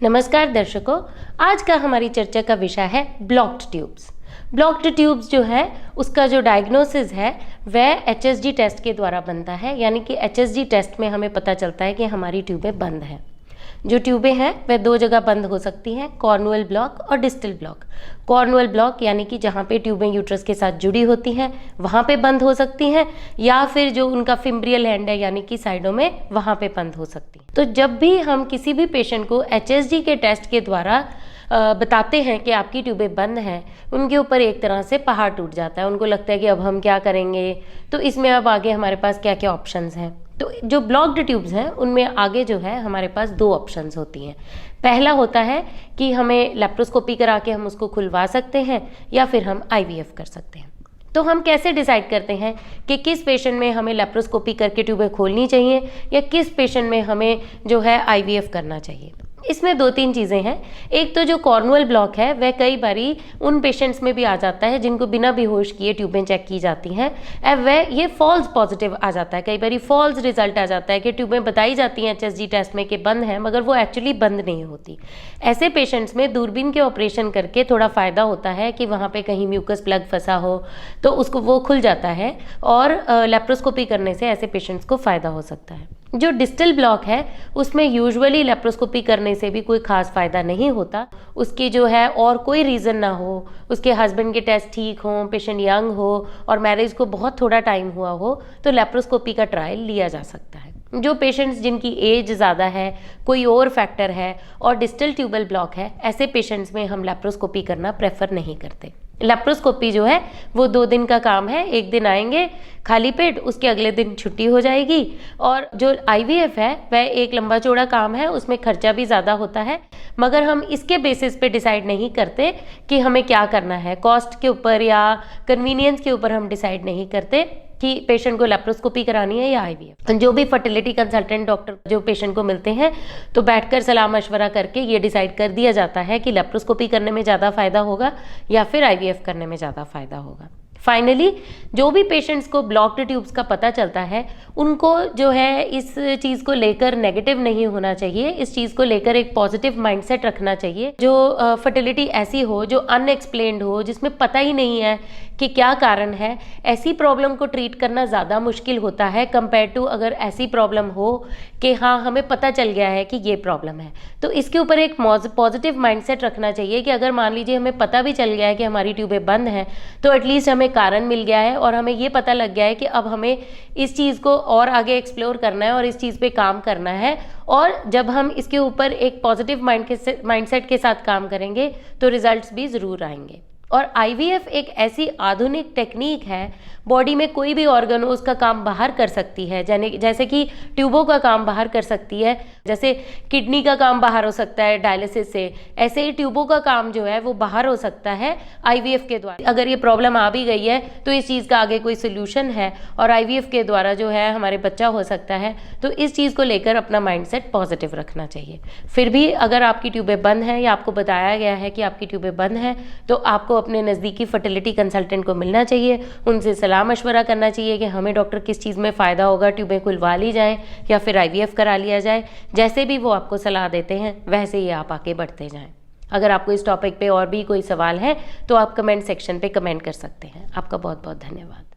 नमस्कार दर्शकों, आज का हमारी चर्चा का विषय है ब्लॉक्ड ट्यूब्स। ब्लॉक्ड ट्यूब्स जो है उसका जो डायग्नोसिस है वह एचएसजी टेस्ट के द्वारा बनता है, यानी कि एचएसजी टेस्ट में हमें पता चलता है कि हमारी ट्यूबें बंद हैं। जो ट्यूबें हैं वह दो जगह बंद हो सकती हैं, कॉर्नुअल ब्लॉक और डिस्टल ब्लॉक। कॉर्नुअल ब्लॉक यानी कि जहाँ पे ट्यूबें यूट्रस के साथ जुड़ी होती हैं वहाँ पे बंद हो सकती हैं, या फिर जो उनका फिम्ब्रियल एंड है यानी कि साइडों में वहाँ पे बंद हो सकती हैं। तो जब भी हम किसी भी पेशेंट को एचएसजी के टेस्ट के द्वारा बताते हैं कि आपकी ट्यूबें बंद हैं, उनके ऊपर एक तरह से पहाड़ टूट जाता है। उनको लगता है कि अब हम क्या करेंगे, तो इसमें अब आगे हमारे पास क्या क्या ऑप्शंस हैं। तो जो ब्लॉक्ड ट्यूब्स हैं उनमें आगे जो है हमारे पास दो ऑप्शंस होती हैं। पहला होता है कि हमें लेप्रोस्कोपी करा के हम उसको खुलवा सकते हैं, या फिर हम आईवीएफ कर सकते हैं। तो हम कैसे डिसाइड करते हैं कि किस पेशेंट में हमें लेप्रोस्कोपी करके ट्यूबें खोलनी चाहिए या किस पेशेंट में हमें जो है आईवीएफ करना चाहिए। इसमें दो तीन चीज़ें हैं। एक तो जो कॉर्नुअल ब्लॉक है वह कई बारी उन पेशेंट्स में भी आ जाता है जिनको बिना बेहोश किए ट्यूबें चेक की जाती हैं, वह ये फॉल्स पॉजिटिव आ जाता है। कई बारी फॉल्स रिजल्ट आ जाता है कि ट्यूबें बताई जाती हैं एचएसजी टेस्ट में कि बंद हैं, मगर वो एक्चुअली बंद नहीं होती। ऐसे पेशेंट्स में दूरबीन के ऑपरेशन करके थोड़ा फ़ायदा होता है कि वहाँ पर कहीं म्यूकस प्लग फंसा हो तो उसको वो खुल जाता है, और लेप्रोस्कोपी करने से ऐसे पेशेंट्स को फ़ायदा हो सकता है। जो डिस्टल ब्लॉक है उसमें यूजुअली लेप्रोस्कोपी करने से भी कोई खास फ़ायदा नहीं होता। उसकी जो है और कोई रीज़न ना हो, उसके हस्बैंड के टेस्ट ठीक हों, पेशेंट यंग हो और मैरिज को बहुत थोड़ा टाइम हुआ हो, तो लेप्रोस्कोपी का ट्रायल लिया जा सकता है। जो पेशेंट्स जिनकी एज ज़्यादा है, कोई और फैक्टर है और डिस्टल ट्यूबल ब्लॉक है, ऐसे पेशेंट्स में हम लेप्रोस्कोपी करना प्रेफर नहीं करते। लेप्रोस्कोपी जो है वो 2 दिन का काम है। एक दिन आएंगे खाली पेट, उसके अगले दिन छुट्टी हो जाएगी। और जो आईवीएफ है वह एक लंबा चौड़ा काम है, उसमें खर्चा भी ज़्यादा होता है, मगर हम इसके बेसिस पे डिसाइड नहीं करते कि हमें क्या करना है। कॉस्ट के ऊपर या कन्वीनियंस के ऊपर हम डिसाइड नहीं करते कि पेशेंट को लेप्रोस्कोपी करानी है या आईवीएफ। जो भी फर्टिलिटी कंसल्टेंट डॉक्टर जो पेशेंट को मिलते हैं तो बैठकर सलाह मशवरा करके ये डिसाइड कर दिया जाता है कि लेप्रोस्कोपी करने में ज़्यादा फ़ायदा होगा या फिर आईवीएफ करने में ज़्यादा फ़ायदा होगा। फाइनली जो भी पेशेंट्स को ब्लॉक्ड ट्यूब्स का पता चलता है उनको जो है इस चीज़ को लेकर नेगेटिव नहीं होना चाहिए, इस चीज़ को लेकर एक पॉजिटिव माइंडसेट रखना चाहिए। जो फर्टिलिटी ऐसी हो जो अनएक्सप्लेन्ड हो, जिसमें पता ही नहीं है कि क्या कारण है, ऐसी प्रॉब्लम को ट्रीट करना ज़्यादा मुश्किल होता है कंपेयर टू अगर ऐसी प्रॉब्लम हो कि हाँ हमें पता चल गया है कि ये प्रॉब्लम है। तो इसके ऊपर एक पॉजिटिव माइंडसेट रखना चाहिए कि अगर मान लीजिए हमें पता भी चल गया है कि हमारी ट्यूबें बंद हैं, तो एटलीस्ट हमें कारण मिल गया है और हमें ये पता लग गया है कि अब हमें इस चीज़ को और आगे एक्सप्लोर करना है और इस चीज़ पे काम करना है। और जब हम इसके ऊपर एक पॉजिटिव माइंडसेट के साथ काम करेंगे तो रिजल्ट्स भी ज़रूर आएंगे। और आईवीएफ एक ऐसी आधुनिक टेक्निक है, बॉडी में कोई भी ऑर्गन हो उसका काम बाहर कर सकती है। जैसे कि ट्यूबों का काम बाहर कर सकती है, जैसे किडनी का काम बाहर हो सकता है डायलिसिस से, ऐसे ही ट्यूबों का काम जो है वो बाहर हो सकता है आईवीएफ के द्वारा। अगर ये प्रॉब्लम आ भी गई है तो इस चीज़ का आगे कोई सोल्यूशन है और आईवीएफ के द्वारा जो है हमारे बच्चा हो सकता है। तो इस चीज़ को लेकर अपना माइंडसेट पॉजिटिव रखना चाहिए। फिर भी अगर आपकी ट्यूबें बंद हैं या आपको बताया गया है कि आपकी ट्यूबें बंद हैं, तो आपको अपने नज़दीकी फर्टिलिटी कंसल्टेंट को मिलना चाहिए, उनसे सलाह मशवरा करना चाहिए कि हमें डॉक्टर किस चीज़ में फ़ायदा होगा, ट्यूबें खुलवा ली जाए या फिर आईवीएफ करा लिया जाए। जैसे भी वो आपको सलाह देते हैं वैसे ही आप आगे बढ़ते जाएं। अगर आपको इस टॉपिक पे और भी कोई सवाल है तो आप कमेंट सेक्शन पे कमेंट कर सकते हैं। आपका बहुत बहुत धन्यवाद।